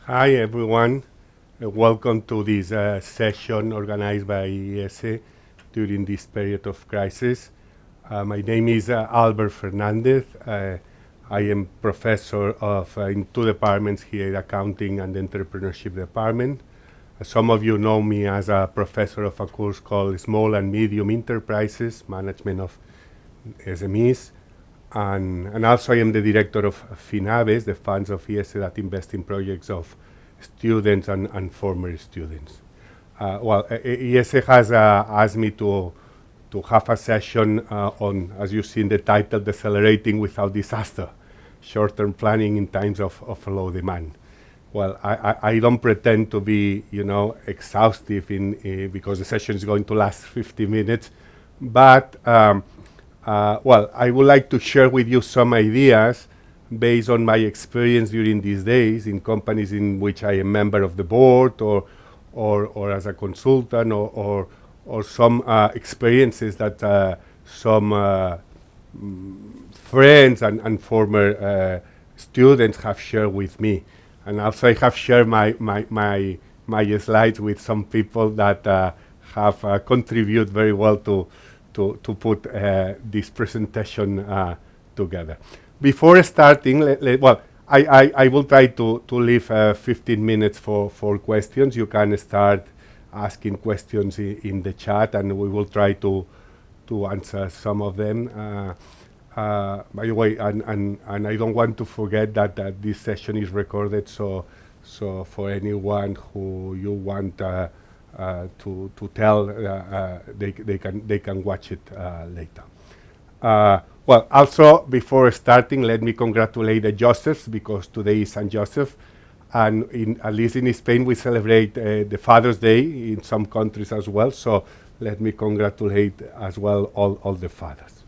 Hi everyone, welcome to this session organized by IESE during this period of crisis. My name is Albert Fernández. I am professor in two departments here, Accounting and Entrepreneurship Department. Some of you know me as a professor of a course called Small and Medium Enterprises, Management of SMEs. And also I am the director of FINABES, the funds of IESE that invest in projects of students and former students. IESE has asked me to have a session on, as you see in the title, Decelerating without disaster, short-term planning in times of low demand. Well, I don't pretend to be, exhaustive because the session is going to last 50 minutes, but I would like to share with you some ideas based on my experience during these days in companies in which I am member of the board or as a consultant or some experiences that some friends and former students have shared with me. And also I have shared my slides with some people that have contributed very well to put this presentation together. Before starting, I will try to leave 15 minutes for questions. You can start asking questions in the chat, and we will try to answer some of them. By the way, and I don't want to forget that this session is recorded, so for anyone who you want to tell, they can watch it later. Also, before starting, let me congratulate the Josephs, because today is St. Joseph, and at least in Spain we celebrate the Father's Day, in some countries as well, so let me congratulate as well all the fathers.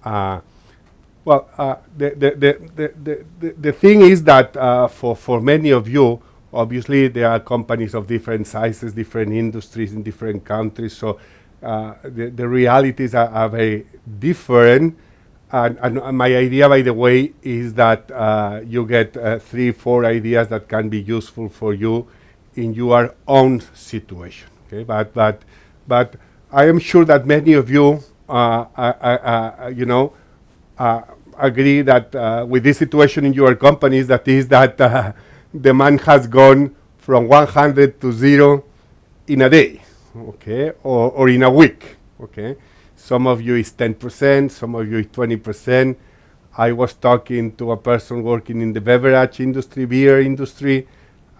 The thing is that for many of you, obviously there are companies of different sizes, different industries in different countries, so the realities are very different. And my idea, by the way, is that you get 3-4 ideas that can be useful for you in your own situation. Okay, but I am sure that many of you, agree that with this situation in your companies, that is that demand has gone from 100 to 0 in a day, okay, or in a week, okay. Some of you is 10%, some of you is 20%. I was talking to a person working in the beverage industry, beer industry,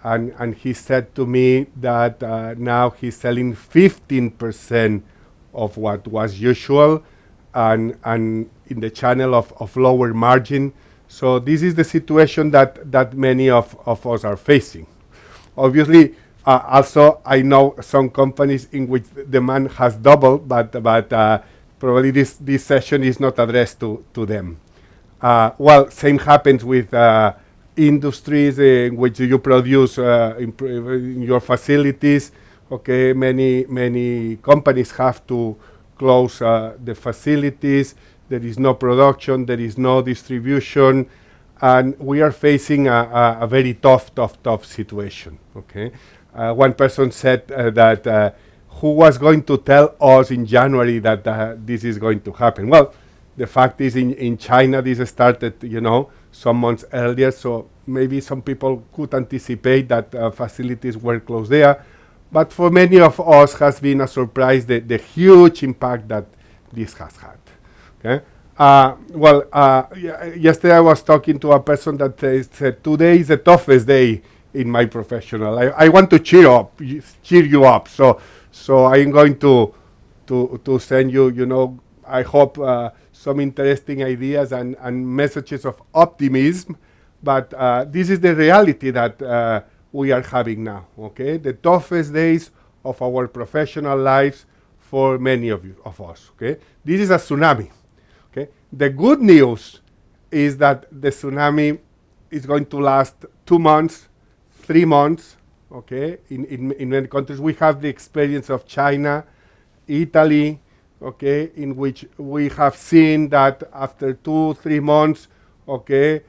and he said to me that now he's selling 15% of what was usual, and in the channel of lower margin. So this is the situation that many of us are facing. Obviously, also I know some companies in which demand has doubled, but probably this session is not addressed to them. Same happens with industries in which you produce in your facilities. Okay, many companies have to close the facilities. There is no production, there is no distribution, and we are facing a very tough situation. Okay, one person said that who was going to tell us in January that this is going to happen? Well, the fact is in China this started, some months earlier, so maybe some people could anticipate that facilities were closed there. But for many of us has been a surprise the huge impact that this has had. Okay. Yesterday I was talking to a person that said today is the toughest day in my professional. I want to cheer you up. So I'm going to send you, I hope some interesting ideas and messages of optimism. But this is the reality that we are having now. Okay, the toughest days of our professional lives for many of us. Okay, this is a tsunami. Okay, the good news is that the tsunami is going to last 2 months, 3 months. Okay, in many countries we have the experience of China, Italy, okay, in which we have seen that after 2-3 months, okay,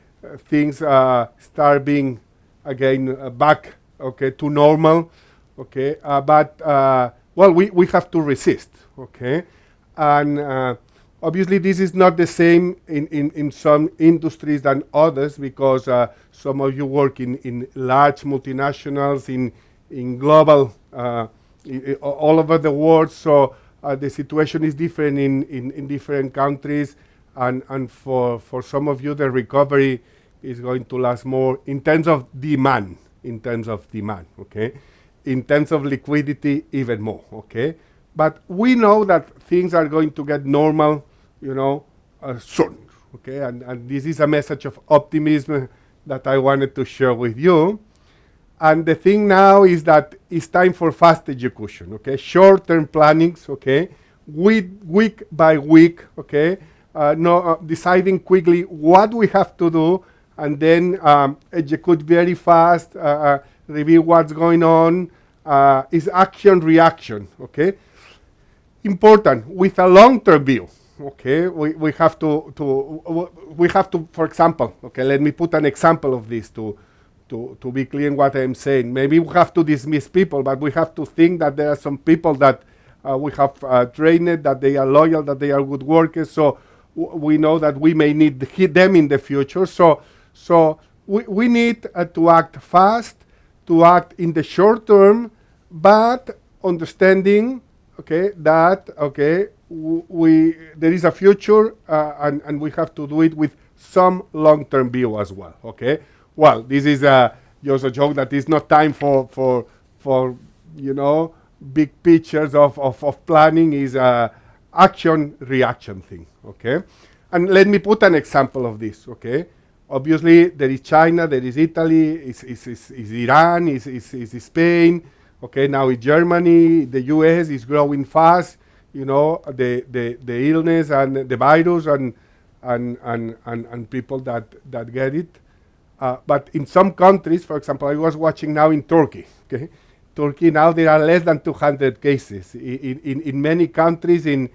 things start being again back, okay, to normal, okay. Well, we have to resist, okay, and obviously this is not the same in some industries than others, because some of you work in large multinationals, in global, all over the world, so the situation is different in different countries, and for some of you the recovery is going to last more in terms of demand, okay? In terms of liquidity, even more, okay? But we know that things are going to get normal, soon, okay? And this is a message of optimism that I wanted to share with you. And the thing now is that it's time for fast execution, okay? Short-term plannings, okay? Week by week, okay? Deciding quickly what we have to do, and then execute very fast, review what's going on, is action reaction, okay? Important, with a long-term view, okay? We have to, for example, okay, let me put an example of this to be clear in what I'm saying. Maybe we have to dismiss people, but we have to think that there are some people that we have trained, that they are loyal, that they are good workers, so we know that we may need them in the future. So we need to act fast, to act in the short term, but understanding, okay, that, okay, there is a future, and we have to do it with some long-term view as well, okay? Well, this is just a joke that is not time for big pictures of planning, is action reaction thing, okay? And let me put an example of this, okay? Obviously, there is China, there is Italy, is Iran, is Spain, okay? Now it's Germany, the US is growing fast, the illness and the virus and people that get it. But in some countries, for example, I was watching now in Turkey, okay? Turkey, now there are less than 200 cases. In many countries in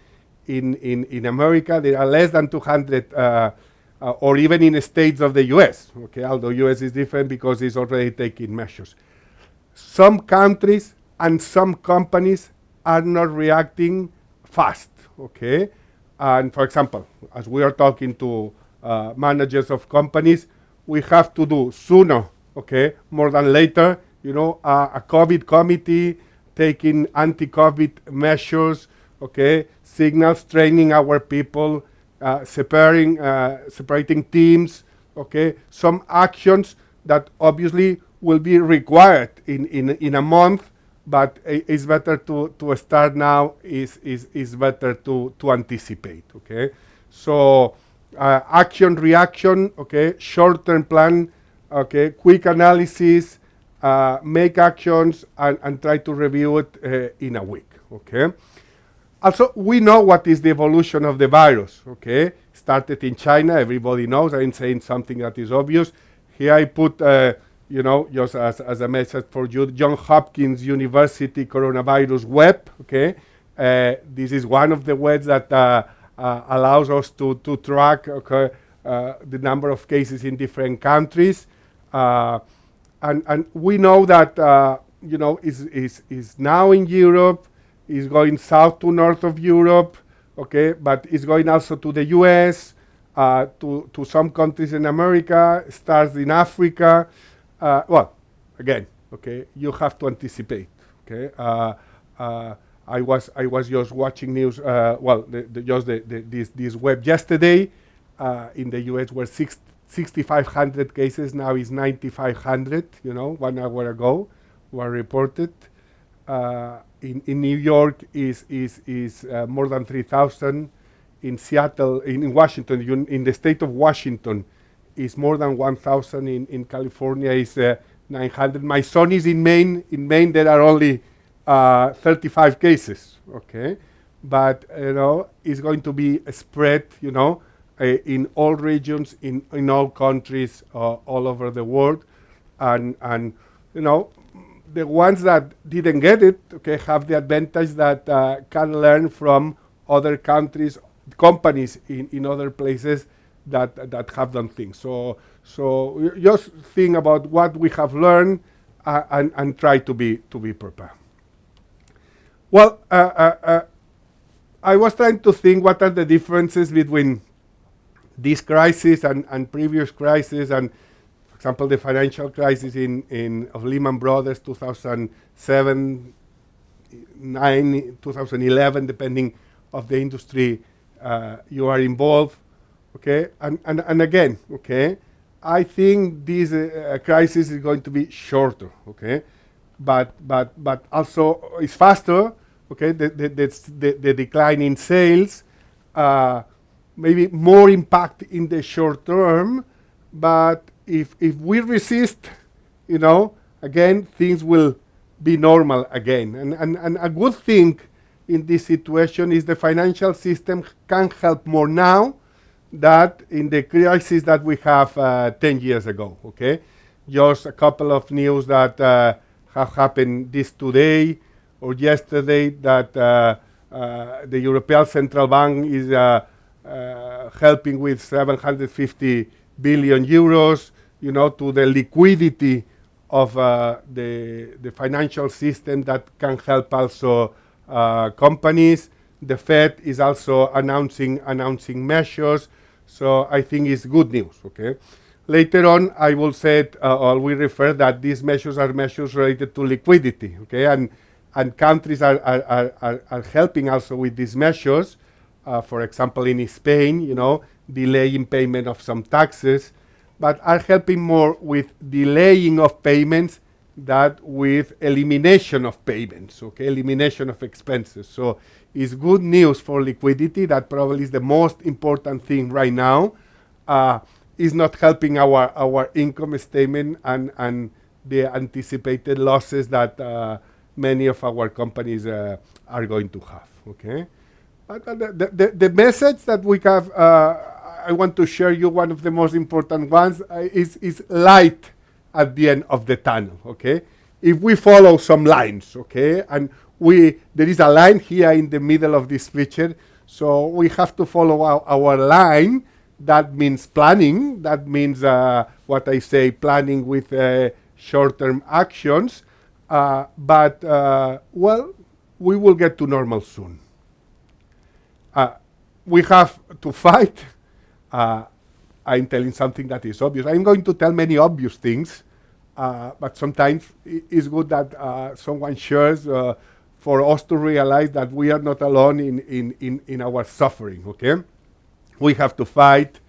America, there are less than 200, or even in the states of the US, okay? Although US is different because it's already taking measures. Some countries and some companies are not reacting fast, okay? And for example, as we are talking to managers of companies, we have to do sooner, okay, more than later, a COVID committee taking anti-COVID measures, okay, signals, training our people, separating teams, okay, some actions that obviously will be required in a month, but it's better to start now, is better to anticipate, okay? So action, reaction, okay, short-term plan, okay, quick analysis, make actions, and try to review it in a week, okay? Also, we know what is the evolution of the virus, okay? Started in China, everybody knows. I'm saying something that is obvious. Here I put, just as a message for you, Johns Hopkins University coronavirus web, okay? This is one of the webs that allows us to track, okay, the number of cases in different countries. And we know that, is now in Europe, is going south to north of Europe, okay, but it's going also to the US, to some countries in America, starts in Africa. Well, again, okay, you have to anticipate, okay. I was just watching news, this web yesterday, in the US were 6,500 cases, now is 9,500, 1 hour ago were reported. In New York is more than 3,000. In Seattle, in Washington, in the state of Washington, is more than 1,000. In California is 900. My son is in Maine. In Maine, there are only 35 cases. Okay, but it's going to be spread. In all regions, in all countries, all over the world, and the ones that didn't get it, okay, have the advantage that can learn from other countries, companies in other places that have done things. So just think about what we have learned and try to be prepared. Well, I was trying to think what are the differences between this crisis and previous crises, and for example, the financial crisis of Lehman Brothers, 2007, 9, 2011, depending of the industry you are involved. Okay, and again, okay, I think this crisis is going to be shorter. Okay, but also it's faster. Okay, the decline in sales, maybe more impact in the short term, but if we resist, again, things will be normal again. And a good thing in this situation is the financial system can help more now than in the crisis that we have 10 years ago, okay? Just a couple of news that have happened this today or yesterday, that the European Central Bank is helping with 750 billion euros, to the liquidity of the financial system that can help also companies. The Fed is also announcing measures, so I think it's good news. Okay. Later on, I will say or we refer that these measures are measures related to liquidity. Okay, and countries are helping also with these measures. For example, in Spain, delaying payment of some taxes, but are helping more with delaying of payments than with elimination of payments, okay, elimination of expenses. So it's good news for liquidity. That probably is the most important thing right now. Is not helping our income statement and the anticipated losses that many of our companies are going to have, okay? The message that we have, I want to share you one of the most important ones, is light at the end of the tunnel, okay? If we follow some lines, okay, and there is a line here in the middle of this picture, so we have to follow our line. That means planning. That means what I say, planning with short-term actions. But we will get to normal soon. We have to fight. I'm telling something that is obvious. I'm going to tell many obvious things, but sometimes it's good that someone shares for us to realize that we are not alone in our suffering, okay? We have to fight.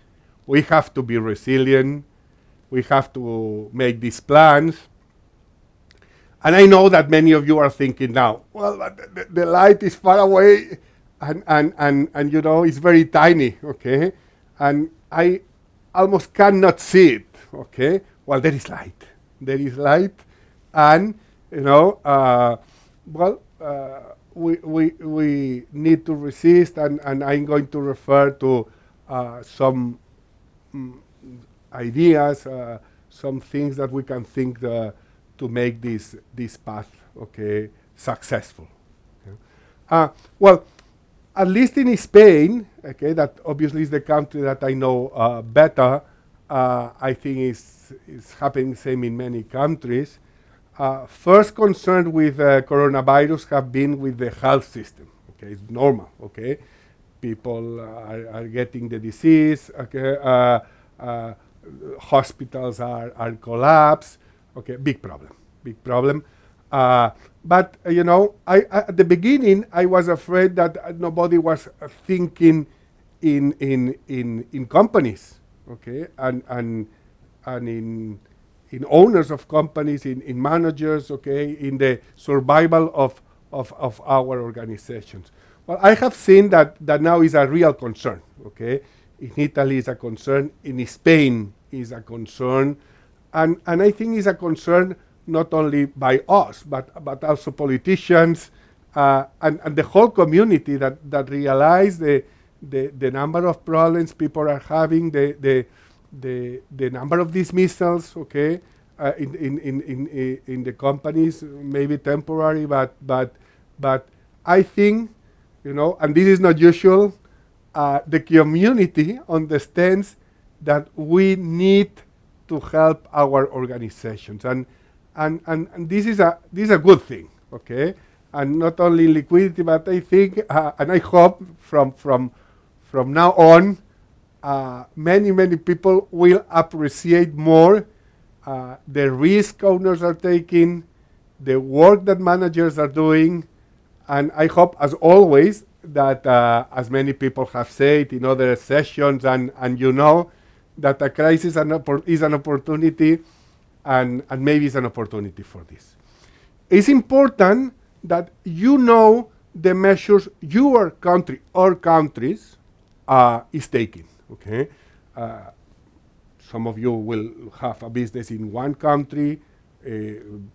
We have to be resilient. We have to make these plans. And I know that many of you are thinking now, well, the light is far away and it's very tiny, okay? And I almost cannot see it, okay? Well, there is light. There is light. And, we need to resist, and I'm going to refer to some ideas, some things that we can think to make this path, okay, successful. Okay. Well, at least in Spain, okay, that obviously is the country that I know better. I think it's happening the same in many countries. First concern with coronavirus have been with the health system. Okay, it's normal. Okay, people are getting the disease. Okay, hospitals are collapsed. Okay, big problem. But I at the beginning I was afraid that nobody was thinking in companies. Okay, and in owners of companies, in managers, okay, in the survival of our organizations. Well, I have seen that now is a real concern, okay? In Italy is a concern, in Spain is a concern, and I think is a concern not only by us, but also politicians and the whole community that realize the number of problems people are having, the number of dismissals, okay, in the companies, maybe temporary, but I think, and this is not usual, the community understands that we need to help our organizations, and this is a good thing, okay? And not only liquidity, but I think and I hope from now on, many people will appreciate more the risk owners are taking, the work that managers are doing, and I hope, as always, that as many people have said in other sessions, and you know, that a crisis is an opportunity, and maybe it's an opportunity for this. It's important that you know the measures your country or countries is taking, okay? Some of you will have a business in one country,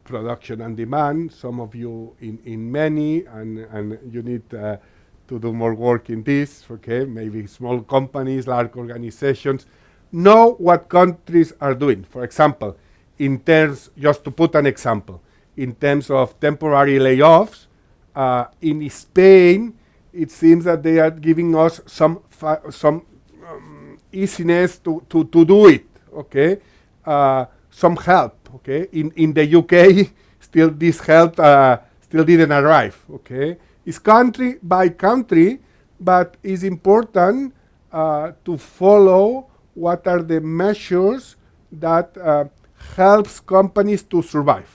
production and demand, some of you in many, and you need to do more work in this, okay? Maybe small companies, large organizations. Know what countries are doing. For example, in terms, just to put an example, in terms of temporary layoffs, in Spain, it seems that they are giving us some easiness to do it, okay? Some help, okay? In the UK, still this help still didn't arrive, okay? It's country by country, but it's important to follow what are the measures that helps companies to survive.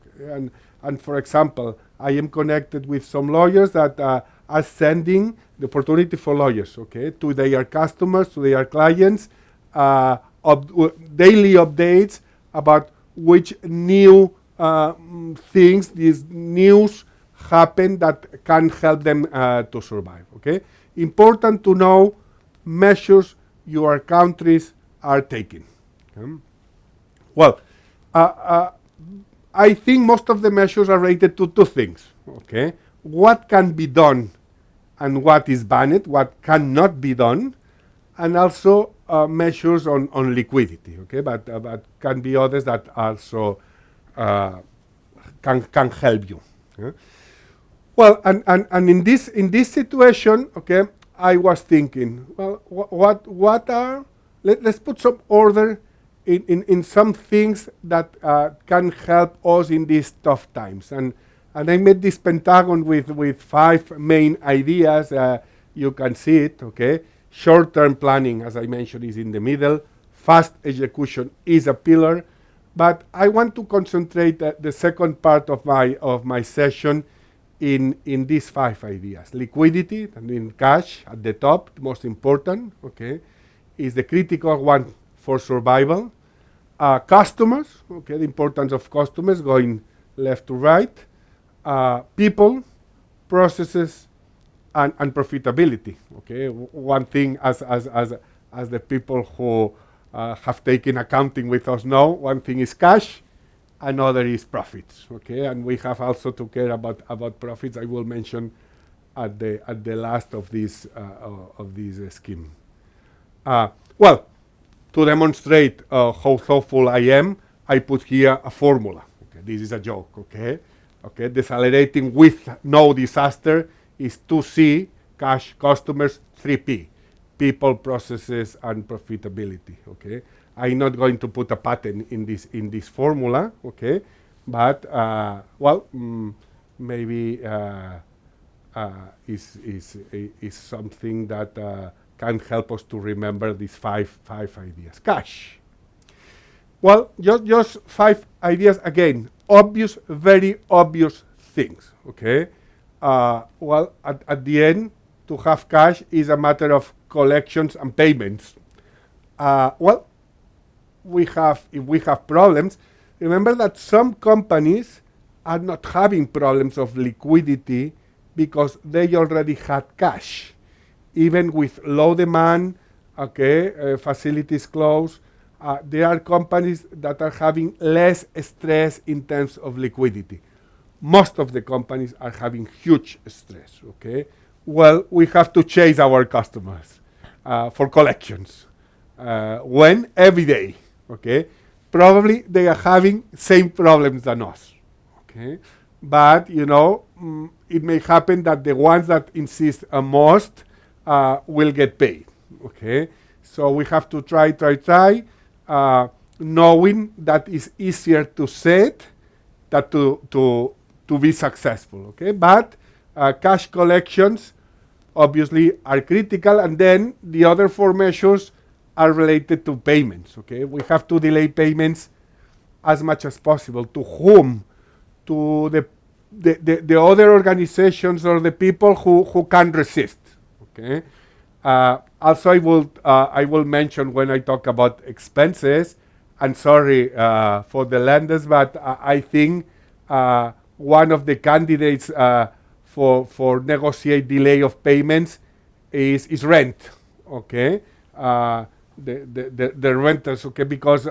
Okay? And for example, I am connected with some lawyers that are sending the opportunity for lawyers, okay, to their customers, to their clients, daily updates about which new things, these news happen that can help them to survive, okay? Important to know measures your countries are taking. Okay? Well, I think most of the measures are related to two things, okay? What can be done and what is banned, what cannot be done, and also measures on liquidity, okay? But can be others that also can help you. Okay? Well, and in this situation, okay, I was thinking, well, what are, let's put some order in some things that can help us in these tough times. And I made this pentagon with 5 main ideas. You can see it, okay? Short-term planning, as I mentioned, is in the middle. Fast execution is a pillar. But I want to concentrate the second part of my session in these 5 ideas. Liquidity, and in cash at the top, the most important, okay, is the critical one for survival. Customers, okay, the importance of customers going left to right. People, processes, and profitability, okay. One thing, as the people who have taken accounting with us know, one thing is cash, another is profits, okay. And we have also to care about profits. I will mention at the last of this scheme. Well, to demonstrate how thoughtful I am, I put here a formula. Okay, this is a joke, okay? Okay, decelerating with no disaster is 2C, cash, customers, 3P, people, processes, and profitability, okay? I'm not going to put a pattern in this formula, okay? But, well, maybe is something that can help us to remember these five ideas. Cash. Well, just 5 ideas again. Obvious, very obvious things. Okay. Well, at the end, to have cash is a matter of collections and payments. Well, if we have problems, remember that some companies are not having problems of liquidity because they already had cash. Even with low demand, okay, facilities closed, there are companies that are having less stress in terms of liquidity. Most of the companies are having huge stress, okay? Well, we have to chase our customers for collections. When? Every day, okay? Probably they are having same problems than us, okay? But, you know, it may happen that the ones that insist most will get paid, okay? So we have to try, knowing that it's easier to set than to be successful, okay? But cash collections obviously are critical, and then the other 4 measures are related to payments, okay? We have to delay payments as much as possible. To whom? To the other organizations or the people who can resist, okay? Also, I will mention when I talk about expenses, and sorry for the lenders, but I think one of the candidates for negotiate delay of payments is rent, okay? The renters, okay, because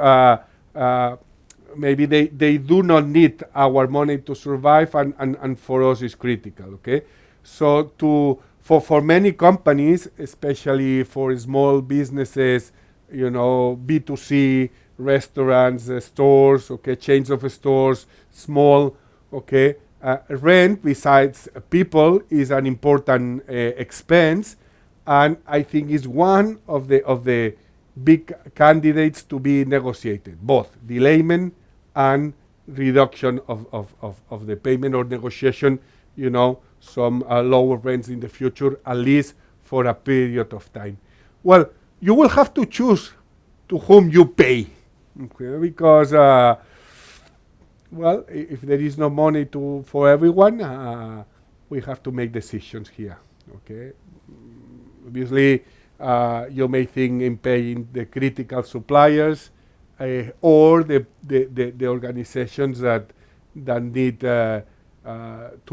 maybe they do not need our money to survive, and for us is critical, okay? So for many companies, especially for small businesses, you know, B2C, restaurants, stores, okay, chains of stores, small, okay, rent besides people is an important expense, and I think is one of the big candidates to be negotiated, both delayment and reduction of the payment or negotiation, you know, some lower rents in the future, at least for a period of time. Well, you will have to choose to whom you pay, okay? Because, well, if there is no money for everyone, we have to make decisions here, okay? Obviously, you may think in paying the critical suppliers or the organizations that need to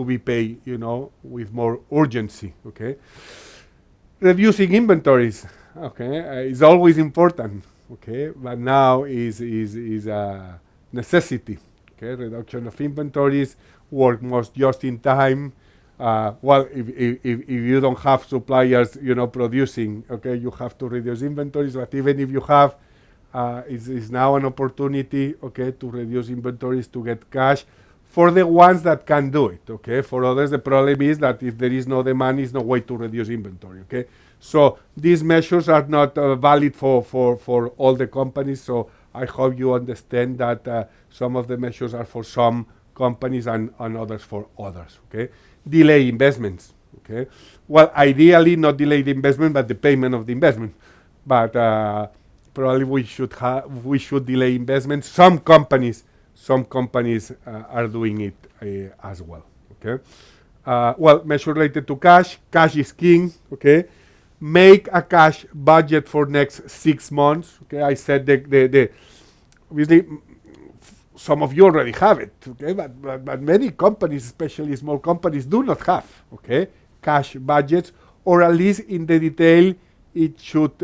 be paid, you know, with more urgency, okay? Reducing inventories, okay, is always important, okay, but now is a necessity, okay? Reduction of inventories, work more just in time. Well, if you don't have suppliers, you know, producing, okay, you have to reduce inventories. But even if you have, is now an opportunity, okay, to reduce inventories to get cash for the ones that can do it, okay? For others, the problem is that if there is no demand, there's no way to reduce inventory, okay? So these measures are not valid for all the companies. So I hope you understand that some of the measures are for some companies and others for others, okay? Delay investments, okay? Well, ideally not delay the investment, but the payment of the investment. But probably we should delay investments. Some companies are doing it as well, okay? Well, measure related to cash. Cash is king, okay? Make a cash budget for next 6 months, okay? I said the obviously some of you already have it, okay? But many companies, especially small companies, do not have, okay, cash budgets, or at least in the detail it should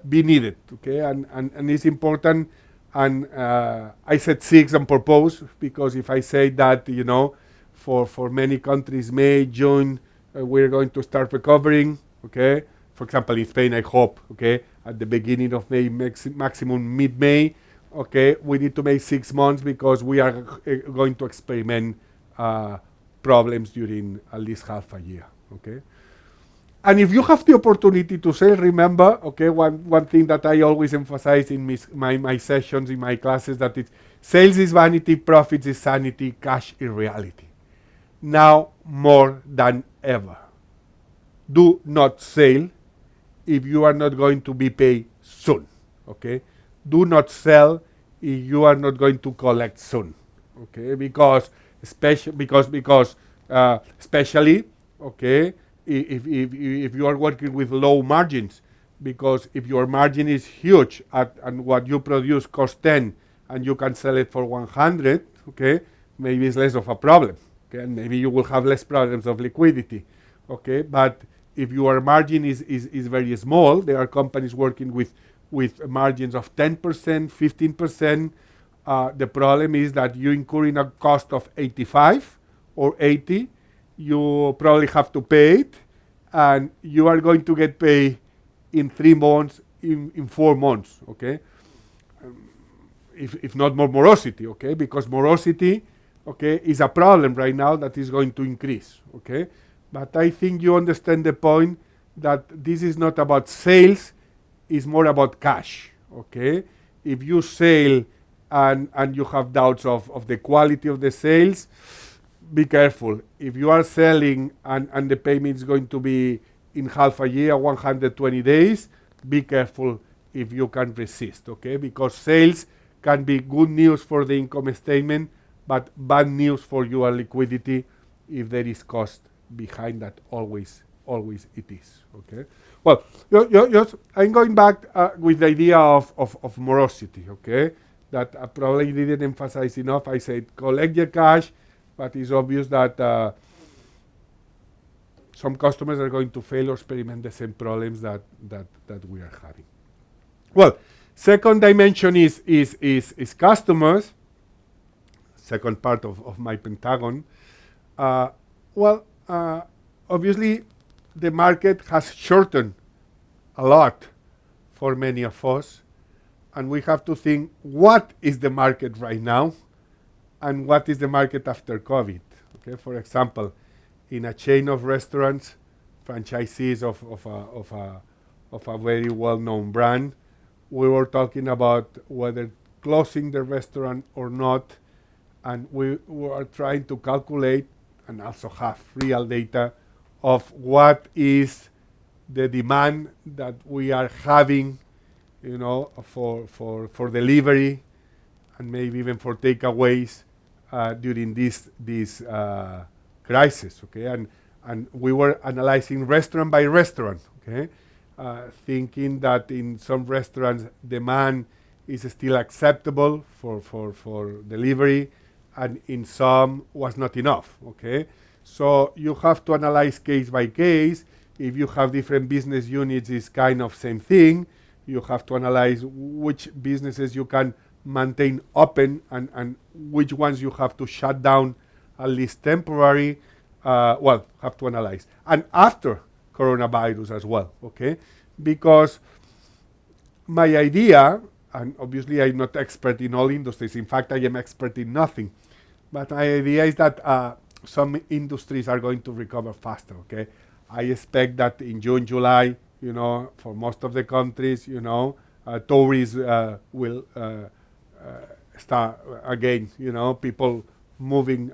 be needed, okay? And it's important. And I said 6 on purpose, because if I say that, you know, for many countries, May, June, we're going to start recovering, okay? For example, in Spain, I hope, okay, at the beginning of May, maximum mid-May, okay, we need to make 6 months, because we are going to experiment problems during at least half a year, okay? And if you have the opportunity to sell, remember, okay, one thing that I always emphasize in my sessions, in my classes, that it's sales is vanity, profits is sanity, cash is reality. Now more than ever, do not sell if you are not going to be paid soon, okay? Do not sell if you are not going to collect soon, okay? Because especially, okay, if you are working with low margins, because if your margin is huge and what you produce costs 10 and you can sell it for 100, okay, maybe it's less of a problem, okay, and maybe you will have less problems of liquidity, okay? But if your margin is very small, there are companies working with margins of 10%, 15%. The problem is that you incur in a cost of 85 or 80, you probably have to pay it, and you are going to get paid in 3 months, in 4 months, okay? If not more morosity, okay? Because morosity, okay, is a problem right now that is going to increase, okay? But I think you understand the point that this is not about sales, is more about cash, okay? If you sell and you have doubts of the quality of the sales, be careful. If you are selling and the payment is going to be in half a year, 120 days, be careful if you can resist, okay? Because sales can be good news for the income statement, but bad news for your liquidity if there is cost behind that. Always it is, okay? Well, I'm going back with the idea of morosity, okay? That I probably didn't emphasize enough. I said collect your cash, but it's obvious that some customers are going to fail or experiment the same problems that we are having. Well, second dimension is customers. Second part of my pentagon. Obviously, the market has shortened a lot for many of us, and we have to think what is the market right now and what is the market after COVID. Okay, for example, in a chain of restaurants, franchisees of a very well-known brand, we were talking about whether closing the restaurant or not, and we were trying to calculate and also have real data of what is the demand that we are having, for delivery and maybe even for takeaways during this crisis, okay? And we were analyzing restaurant by restaurant, okay? Thinking that in some restaurants demand is still acceptable for delivery, and in some was not enough, okay? So you have to analyze case by case. If you have different business units, it's kind of same thing. You have to analyze which businesses you can maintain open and which ones you have to shut down, at least temporary. Have to analyze. And after coronavirus as well, okay? Because my idea, and obviously I'm not expert in all industries, in fact I am expert in nothing, but my idea is that some industries are going to recover faster, okay? I expect that in June, July, for most of the countries, tourism will start again, people moving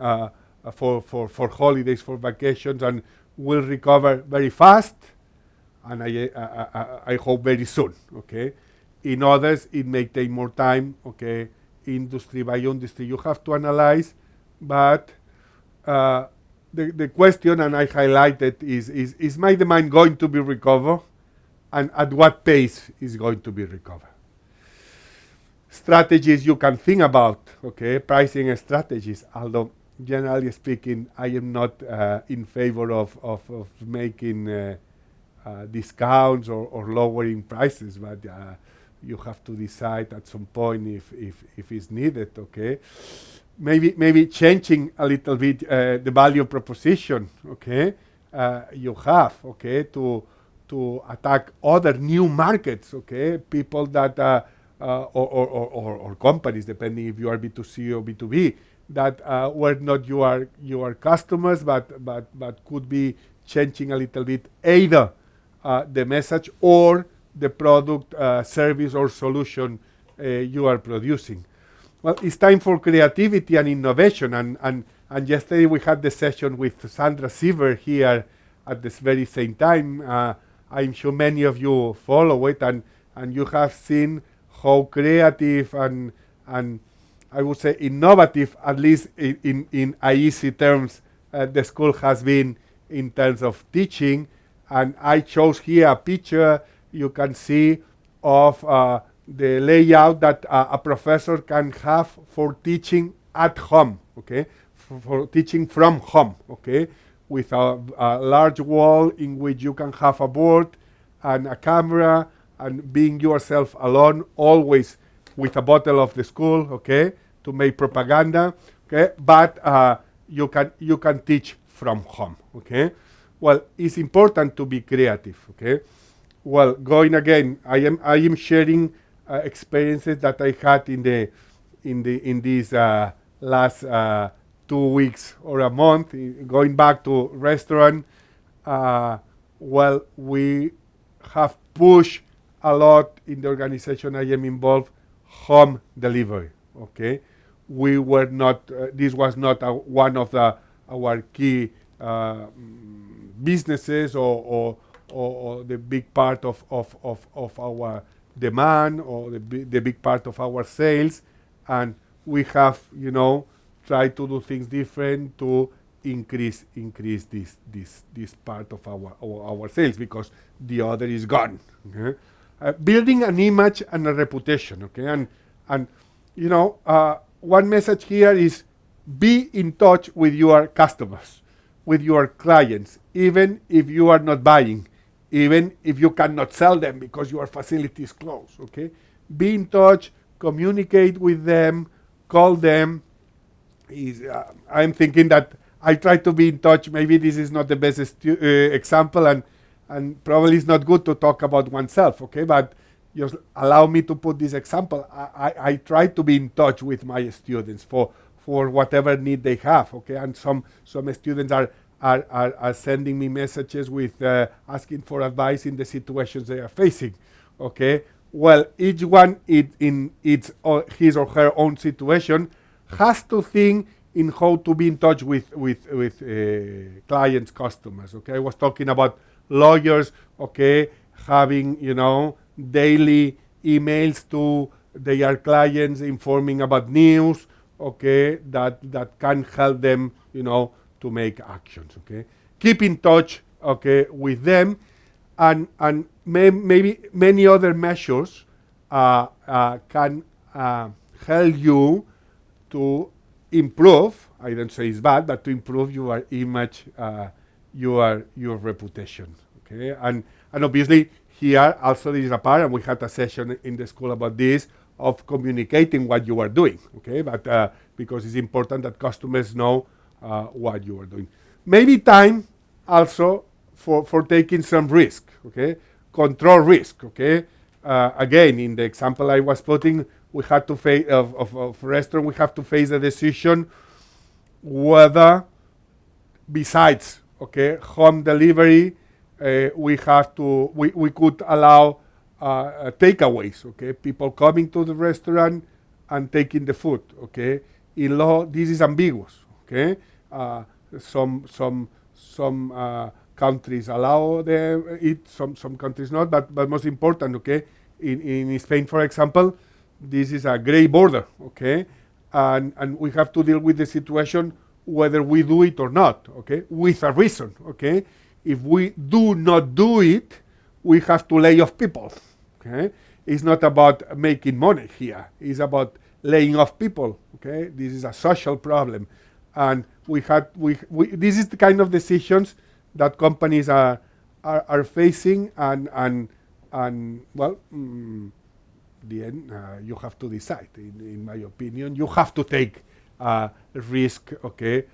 for holidays, for vacations, and will recover very fast, and I hope very soon, okay? In others, it may take more time, okay? Industry by industry, you have to analyze, but the question, and I highlighted, is my demand going to be recovered, and at what pace is going to be recovered? Strategies you can think about, okay? Pricing strategies, although generally speaking, I am not in favor of making discounts or lowering prices, but you have to decide at some point if it's needed, okay? Maybe changing a little bit the value proposition, okay? You have, okay, to attack other new markets, okay? People that or companies, depending if you are B2C or B2B, that were not your customers, but could be changing a little bit either the message or the product, service, or solution you are producing. Well, it's time for creativity and innovation, and yesterday we had the session with Sandra Siever here at this very same time. I'm sure many of you follow it, and you have seen how creative and I would say innovative, at least in IESE terms, the school has been in terms of teaching. And I chose here a picture you can see of the layout that a professor can have for teaching at home, okay? For teaching from home, okay? With a large wall in which you can have a board and a camera, and being yourself alone, always with a bottle of the school, okay, to make propaganda, okay, but you can teach from home, okay. Well, it's important to be creative, okay. Well, going again, I am sharing experiences that I had in these last 2 weeks or a month, going back to restaurant. Well, we have pushed a lot in the organization I am involved, home delivery, okay? We were not, this was not one of our key businesses or the big part of our demand or the big part of our sales. And we have, tried to do things different to increase this part of our sales, because the other is gone. Okay? Building an image and a reputation. Okay, and one message here is be in touch with your customers, with your clients, even if you are not buying, even if you cannot sell them because your facility is closed. Okay, be in touch, communicate with them, call them. I'm thinking that I try to be in touch. Maybe this is not the best example, and probably it's not good to talk about oneself, okay? But just allow me to put this example. I try to be in touch with my students for whatever need they have, okay? And some students are sending me messages with asking for advice in the situations they are facing, okay? Well, each one in his or her own situation has to think in how to be in touch with clients, customers. Okay, I was talking about lawyers. Okay, having daily emails to their clients, informing about news. Okay, that can help them to make actions. Okay, keep in touch. Okay, with them, and maybe many other measures can help you to improve. I don't say it's bad, but to improve your image, your reputation. Okay, and obviously here also there is a part, and we had a session in the school about this, of communicating what you are doing. Okay, but because it's important that customers know what you are doing. Maybe time also for taking some risk. Okay, control risk. Okay, again in the example I was putting, we had to face of restaurant. We have to face the decision whether, besides home delivery, we could allow takeaways. Okay, people coming to the restaurant and taking the food. Okay, in law this is ambiguous. Okay, some countries allow them it, some countries not. But most important, okay, in Spain, for example, this is a gray border, okay? And we have to deal with the situation whether we do it or not, okay? With a reason, okay? If we do not do it, we have to lay off people, okay? It's not about making money here. It's about laying off people, okay? This is a social problem. And this is the kind of decisions that companies are facing, and well, the end, you have to decide. In my opinion, you have to take risk, okay,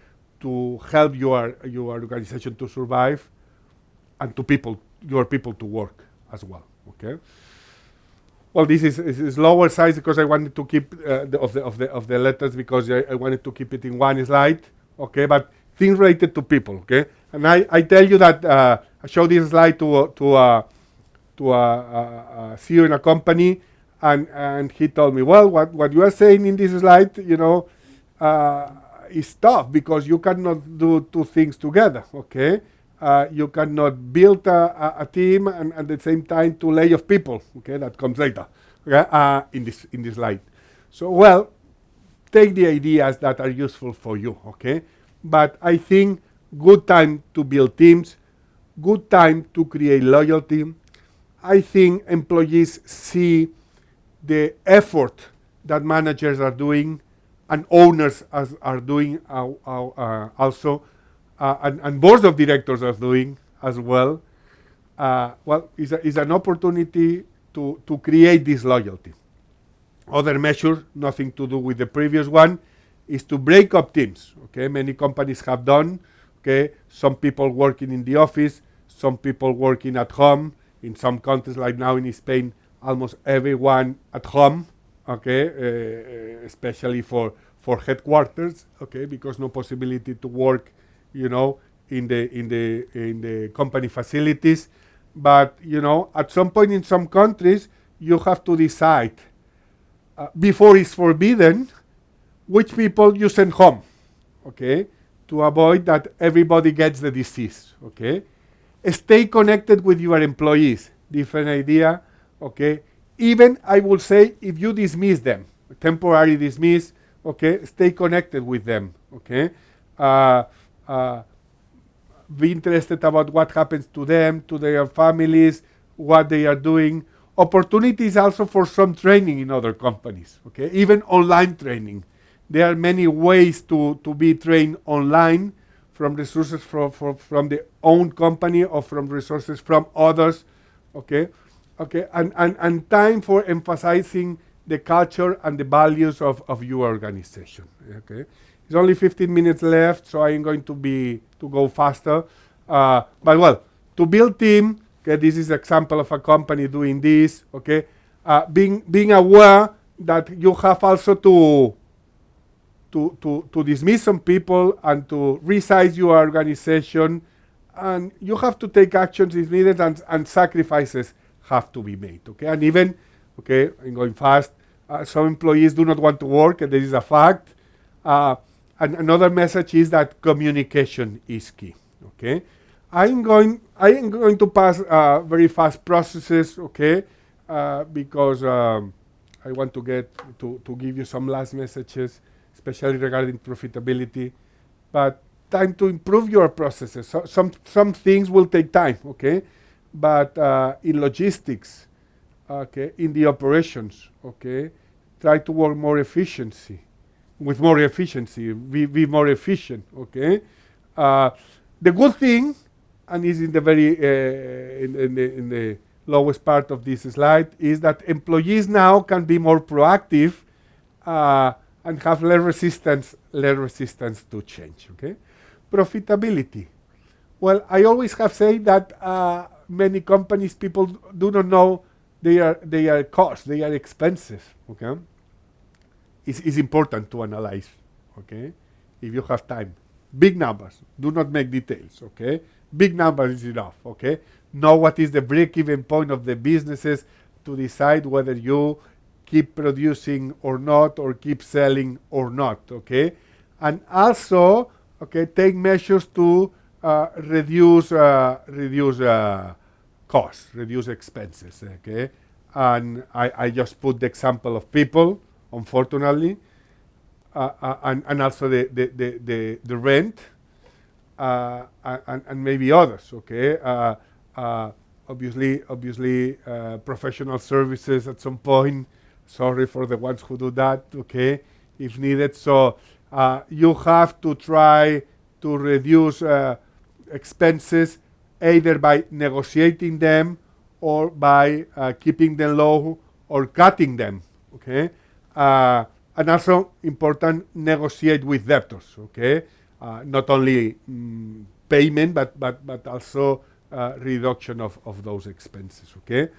to help your organization to survive, and to your people to work as well. Okay. Well, this is lower size because I wanted to keep of the letters, because I wanted to keep it in one slide. Okay, but things related to people. Okay, and I tell you that I showed this slide to a CEO in a company. And he told me, well, what you are saying in this slide, is tough, because you cannot do two things together, okay? You cannot build a team and at the same time to lay off people, okay? That comes later, okay? In this slide. So, well, take the ideas that are useful for you, okay? But I think good time to build teams, good time to create loyalty. I think employees see the effort that managers are doing and owners are doing also, and boards of directors are doing as well. Well, is an opportunity to create this loyalty. Other measure, nothing to do with the previous one, is to break up teams. Okay, many companies have done. Okay, some people working in the office, some people working at home. In some countries, like now in Spain, almost everyone at home, okay, especially for headquarters, okay, because no possibility to work, in the company facilities. But, at some point in some countries, you have to decide, before it's forbidden, which people you send home, okay, to avoid that everybody gets the disease, okay. Stay connected with your employees, different idea, okay. Even, I will say, if you dismiss them, temporary dismiss, okay, stay connected with them, okay. Be interested about what happens to them, to their families, what they are doing. Opportunities also for some training in other companies, okay, even online training. There are many ways to be trained online from resources from the own company or from resources from others, okay, and time for emphasizing the culture and the values of your organization, okay. It's only 15 minutes left, so I'm going to go faster. But well, to build team, okay, this is an example of a company doing this, okay. Being aware that you have also to dismiss some people and to resize your organization, and you have to take actions if needed, and sacrifices have to be made, okay. And even, okay, I'm going fast, some employees do not want to work, and this is a fact. And another message is that communication is key, okay. I'm going to pass very fast processes, okay, because I want to get to give you some last messages, especially regarding profitability. But time to improve your processes. So some things will take time, okay, but in logistics, okay, in the operations, okay, try to work more efficiency. With more efficiency, be more efficient, okay? The good thing, and is in the very in the lowest part of this slide, is that employees now can be more proactive and have less resistance to change, okay? Profitability. Well, I always have said that many companies, people do not know their costs, their expenses, okay? It's important to analyze, okay, if you have time. Big numbers, do not make details, okay? Big numbers is enough, okay? Know what is the break-even point of the businesses to decide whether you keep producing or not, or keep selling or not, okay? And also, okay, take measures to reduce costs, reduce expenses, okay? And I just put the example of people, unfortunately, and also the rent, and maybe others, okay? Obviously, professional services at some point. Sorry for the ones who do that, okay, if needed. So you have to try to reduce expenses either by negotiating them or by keeping them low or cutting them, okay? And also important, negotiate with debtors, okay? Not only payment, but also reduction of those expenses, okay?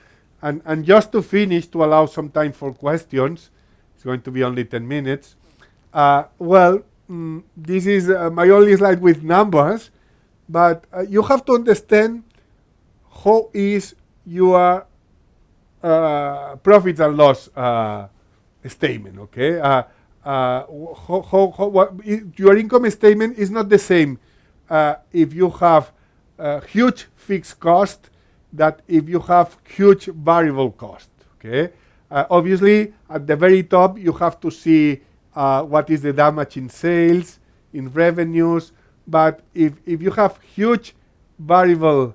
And just to finish, to allow some time for questions, it's going to be only 10 minutes. This is my only slide with numbers, but you have to understand how is your profits and loss statement, okay? Your income statement is not the same if you have huge fixed cost that if you have huge variable cost, okay? Obviously, at the very top, you have to see what is the damage in sales, in revenues, but if you have huge variable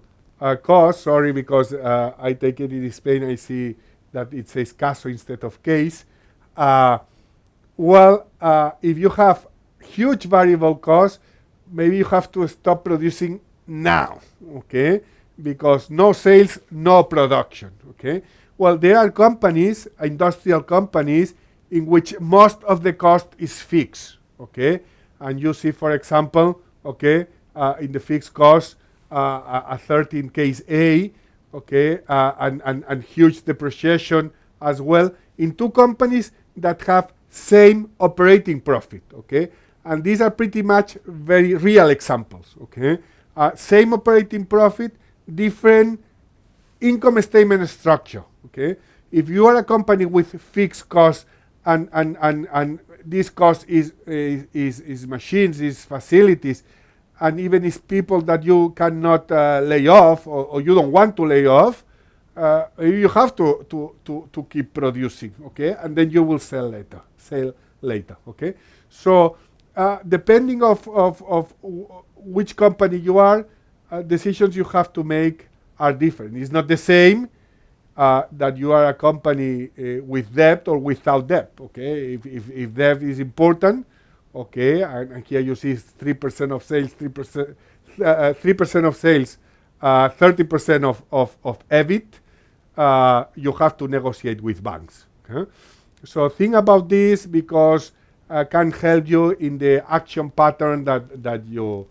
cost, sorry, because I take it in Spain, I see that it says caso instead of case. If you have huge variable costs, maybe you have to stop producing now, okay? Because no sales, no production, okay? Well, there are companies, industrial companies, in which most of the cost is fixed, okay? And you see, for example, okay, in the fixed cost, a 13 case A, okay, and huge depreciation as well in two companies that have same operating profit, okay? And these are pretty much very real examples, okay? Same operating profit, different income statement structure, okay? If you are a company with fixed costs and this cost is machines, is facilities, and even is people that you cannot lay off or you don't want to lay off, you have to keep producing, okay? And then you will sell later, okay? So depending of which company you are, decisions you have to make are different. It's not the same that you are a company with debt or without debt, okay? If debt is important, okay, and here you see 3% of sales, 3% of sales, 30% of EBIT, you have to negotiate with banks. Okay? So think about this because can help you in the action pattern that you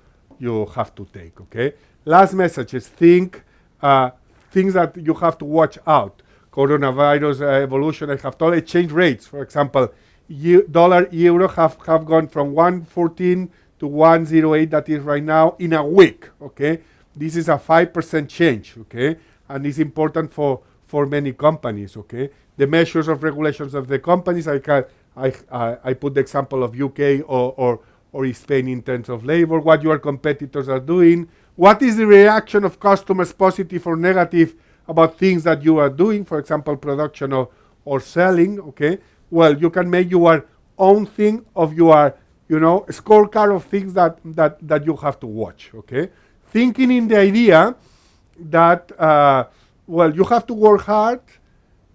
have to take. Okay. Last message is things that you have to watch out. Coronavirus evolution. I have told exchange rates. For example, dollar euro have gone from 114 to 108 that is right now in a week. Okay. This is a 5% change. Okay. And it's important for many companies. Okay. The measures of regulations of the companies. I put the example of UK or Spain in terms of labor, what your competitors are doing, what is the reaction of customers, positive or negative, about things that you are doing, for example, production or selling, okay? Well, you can make your own thing of your, scorecard of things that you have to watch, okay? Thinking in the idea that, you have to work hard,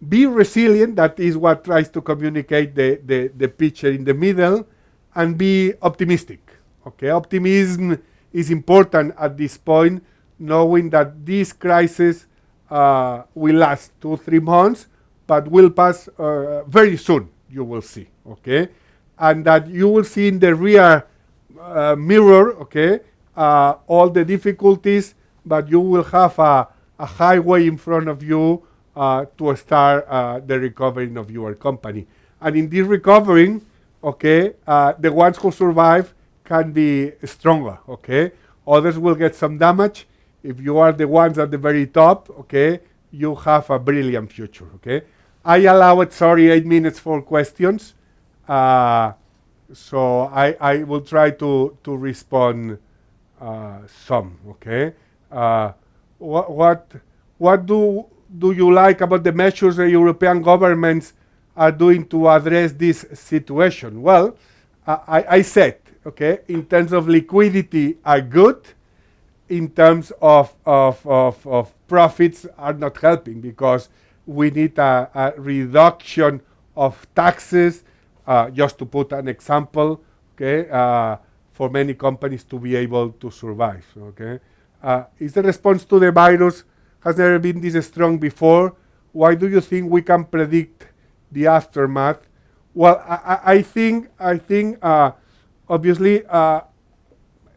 be resilient, that is what tries to communicate the picture in the middle, and be optimistic. Okay, optimism is important at this point, knowing that this crisis will last 2-3 months, but will pass very soon, you will see. Okay, and that you will see in the rear mirror, okay, all the difficulties, but you will have a highway in front of you to start the recovering of your company. And in this recovering, okay, the ones who survive can be stronger, okay? Others will get some damage. If you are the ones at the very top, okay, you have a brilliant future, okay? I allowed, 8 minutes for questions. So I will try to respond some, okay? What do you like about the measures the European governments are doing to address this situation? Well, I said, okay, in terms of liquidity are good, in terms of profits are not helping because we need a reduction of taxes, just to put an example, okay, for many companies to be able to survive, okay? Is the response to the virus has never been this strong before? Why do you think we can predict the aftermath? Well, I think obviously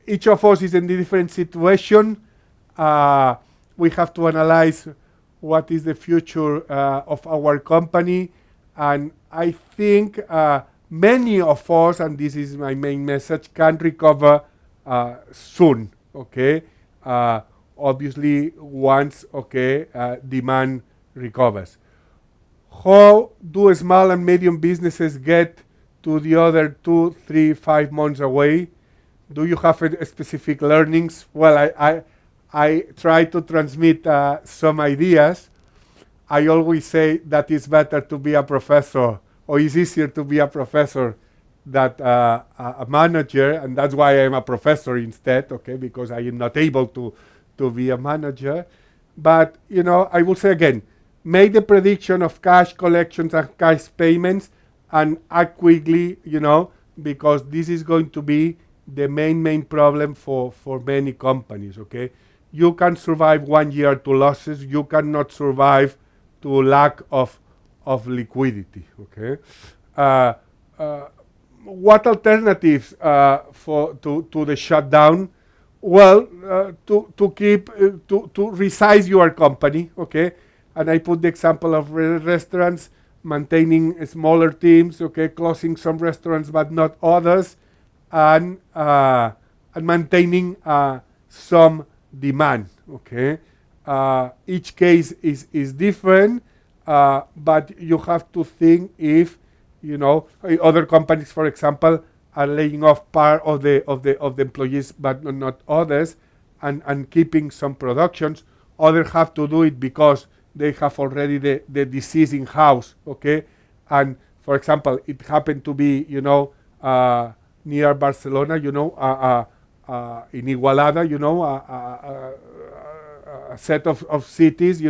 each of us is in a different situation. We have to analyze what is the future of our company, and I think many of us, and this is my main message, can recover soon. Okay. Obviously, once demand recovers. How do small and medium businesses get to the other 2, 3, 5 months away? Do you have specific learnings? Well, I try to transmit some ideas. I always say that it's better to be a professor, or it's easier to be a professor than a manager, and that's why I'm a professor instead, okay, because I am not able to be a manager. But, I will say again, make the prediction of cash collections and cash payments and act quickly, because this is going to be the main problem for many companies, okay? You can survive 1 year to losses. You cannot survive to lack of liquidity, okay? What alternatives to the shutdown? Well, to resize your company, okay? And I put the example of restaurants, maintaining smaller teams, okay, closing some restaurants but not others, and maintaining some demand, okay? Each case is different, but you have to think if, other companies, for example, are laying off part of the employees, but not others, and keeping some productions. Others have to do it because they have already the disease in house, okay? And for example, it happened to be, near Barcelona, in Igualada, a set of cities,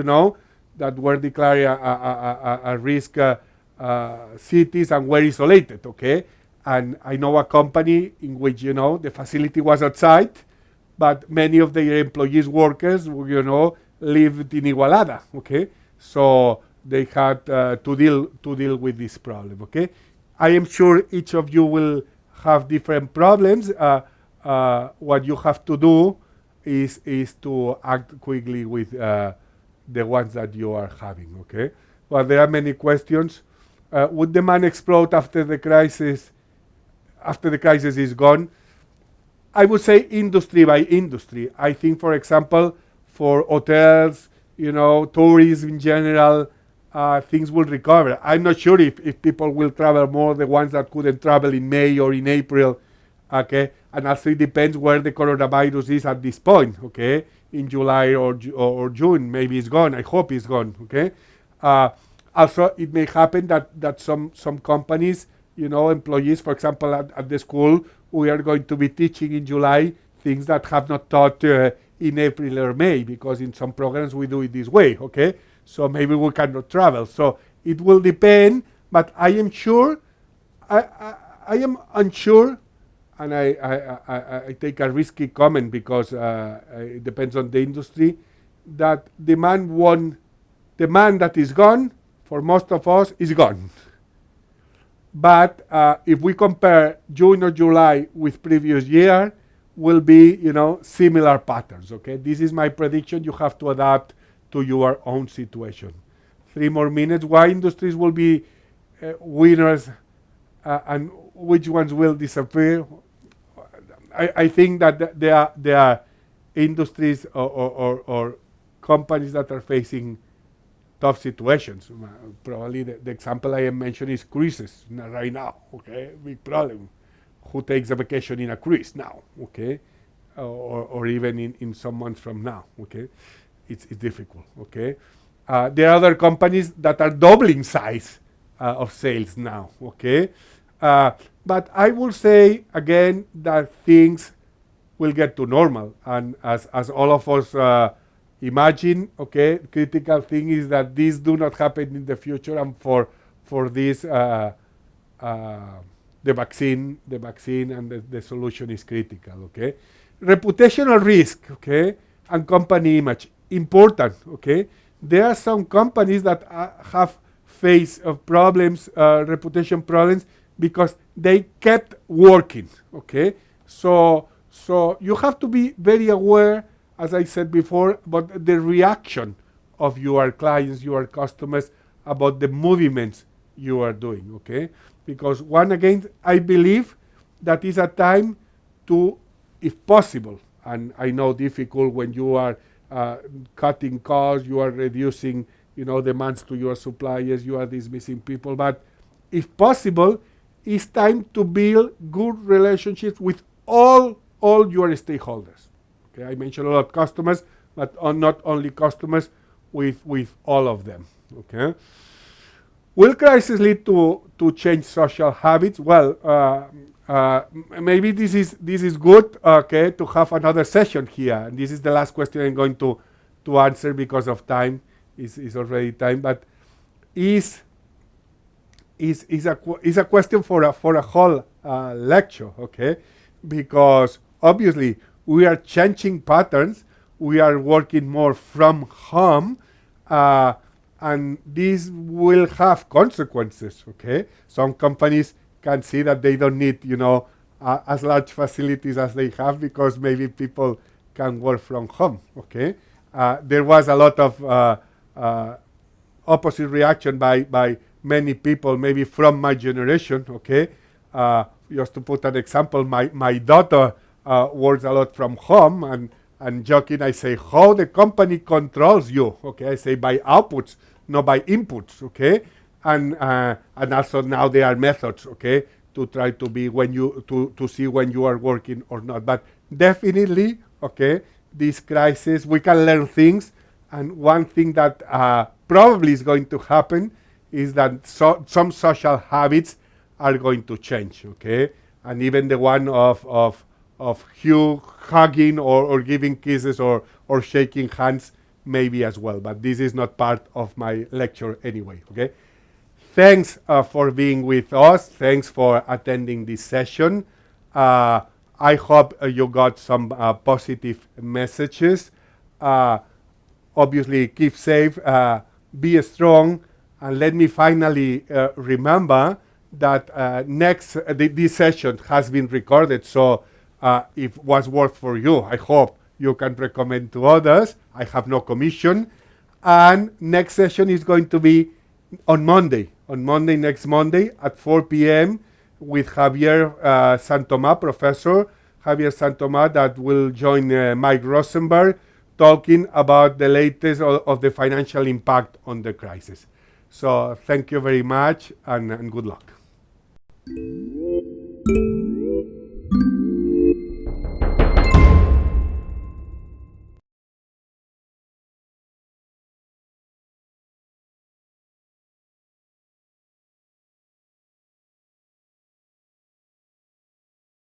that were declared a risk cities and were isolated, okay? And I know a company in which, the facility was outside, but many of their employees, workers, lived in Igualada, okay? So they had to deal with this problem, okay? I am sure each of you will have different problems. What you have to do is to act quickly with the ones that you are having, okay? Well, there are many questions. Would demand explode after the crisis is gone? I would say industry by industry. I think, for example, for hotels, tourism in general, things will recover. I'm not sure if people will travel more, the ones that couldn't travel in May or in April, okay? And also it depends where the coronavirus is at this point, okay? In July or June, maybe it's gone. I hope it's gone, okay? Also, it may happen that some companies, employees, for example, at the school, we are going to be teaching in July things that have not taught in April or May, because in some programs we do it this way, okay? So maybe we cannot travel. So it will depend, but I am sure, I am unsure, and I take a risky comment because it depends on the industry, that demand that is gone, for most of us, is gone. But if we compare June or July with previous year, will be, similar patterns, okay? This is my prediction. You have to adapt to your own situation. 3 more minutes. Why industries will be winners and which ones will disappear? I think that there are industries or companies that are facing tough situations. Probably the example I am mentioning is cruises right now, okay? Big problem. Who takes a vacation in a cruise now, okay? Or even in some months from now, okay? It's difficult, okay? There are other companies that are doubling size of sales now, okay? But I will say, again, that things will get to normal. And as all of us imagine, okay, critical thing is that this do not happen in the future, and for this, the vaccine and the solution is critical, okay? Reputational risk, okay, and company image, important, okay? There are some companies that have faced problems, reputation problems, because they kept working, okay? So you have to be very aware, as I said before, about the reaction of your clients, your customers, about the movements you are doing, okay? Because again, I believe that is a time to, if possible, and I know difficult when you are cutting costs, you are reducing, demands to your suppliers, you are dismissing people, but if possible, it's time to build good relationships with all your stakeholders. Okay, I mentioned a lot of customers, but not only customers, with all of them. Okay. Will crisis lead to change social habits? Well, maybe this is good. Okay, to have another session here. And this is the last question I'm going to answer because of time. Is already time, but is a question for a whole lecture. Okay, because obviously we are changing patterns. We are working more from home. And this will have consequences, okay? Some companies can see that they don't need, as large facilities as they have, because maybe people can work from home, okay? There was a lot of opposite reaction by many people, maybe from my generation, okay? Just to put an example, my daughter works a lot from home, and And joking, I say, how the company controls you, okay? I say by outputs, not by inputs, okay? And also now there are methods, okay, to try to be when you, to see when you are working or not. But definitely, okay, this crisis, we can learn things. And one thing that probably is going to happen is that some social habits are going to change, okay? And even the one of hugging or giving kisses or shaking hands maybe as well. But this is not part of my lecture anyway, okay? Thanks for being with us. Thanks for attending this session. I hope you got some positive messages. Obviously, keep safe, be strong, and let me finally remember that this session has been recorded, so if it was worth for you, I hope you can recommend to others. I have no commission. And next session is going to be on Monday, next Monday at 4 p.m. with Javier Santoma, Professor Javier Santoma, that will join Mike Rosenberg, talking about the latest of the financial impact on the crisis. So thank you very much, and good luck.